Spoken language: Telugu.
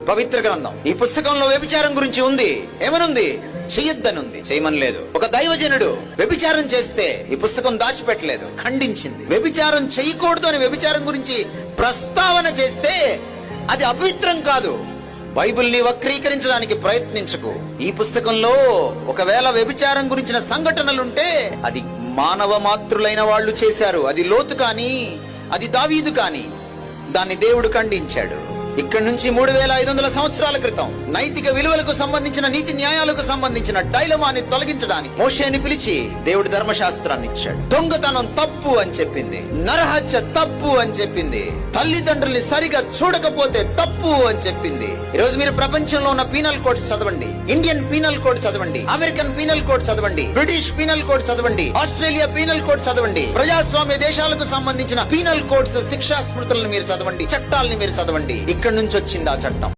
పవిత్ర గ్రంథం ఈ పుస్తకంలో వ్యభిచారం గురించి ఉంది. ఏమనుంది? చెయ్యొద్దనుంది, చేయమని లేదు. ఒక దైవజనుడు వ్యభిచారం చేస్తే ఈ పుస్తకం దాచిపెట్టలేదు, ఖండించింది. వ్యభిచారం చేయకూడదు అని వ్యభిచారం గురించి ప్రస్తావన చేస్తే అది అపవిత్రం కాదు. బైబిల్ని వక్రీకరించడానికి ప్రయత్నించకు. ఈ పుస్తకంలో ఒకవేళ వ్యభిచారం గురించిన సంఘటనలుంటే అది మానవ మాతృలైన వాళ్ళు చేశారు. అది లోతు కానీ, అది దావీదు కానీ, దాన్ని దేవుడు ఖండించాడు. ఇక్కడి నుంచి 3500 సంవత్సరాల క్రితం నైతిక విలువలకు సంబంధించిన, నీతి న్యాయాలకు సంబంధించిన డైలమాని తొలగించడానికి మోషేని పిలిచి దేవుడు ధర్మశాస్త్రాన్ని ఇచ్చాడు. దొంగతనం తప్పు అని చెప్పింది, నరహత్య తప్పు అని చెప్పింది, తల్లిదండ్రుల్ని సరిగా చూడకపోతే తప్పు అని చెప్పింది. ఈ రోజు మీరు ప్రపంచంలో ఉన్న పీనల్ కోడ్స్ చదవండి, ఇండియన్ పీనల్ కోడ్ చదవండి, అమెరికన్ పీనల్ కోడ్ చదవండి, బ్రిటిష్ పీనల్ కోడ్ చదవండి, ఆస్ట్రేలియా పీనల్ కోడ్ చదవండి, ప్రజాస్వామ్య దేశాలకు సంబంధించిన పీనల్ కోడ్స్, శిక్షా స్మృతులను మీరు చదవండి, చట్టాలని మీరు చదవండి. ఇక్కడి నుంచి వచ్చింది ఆ చట్టం.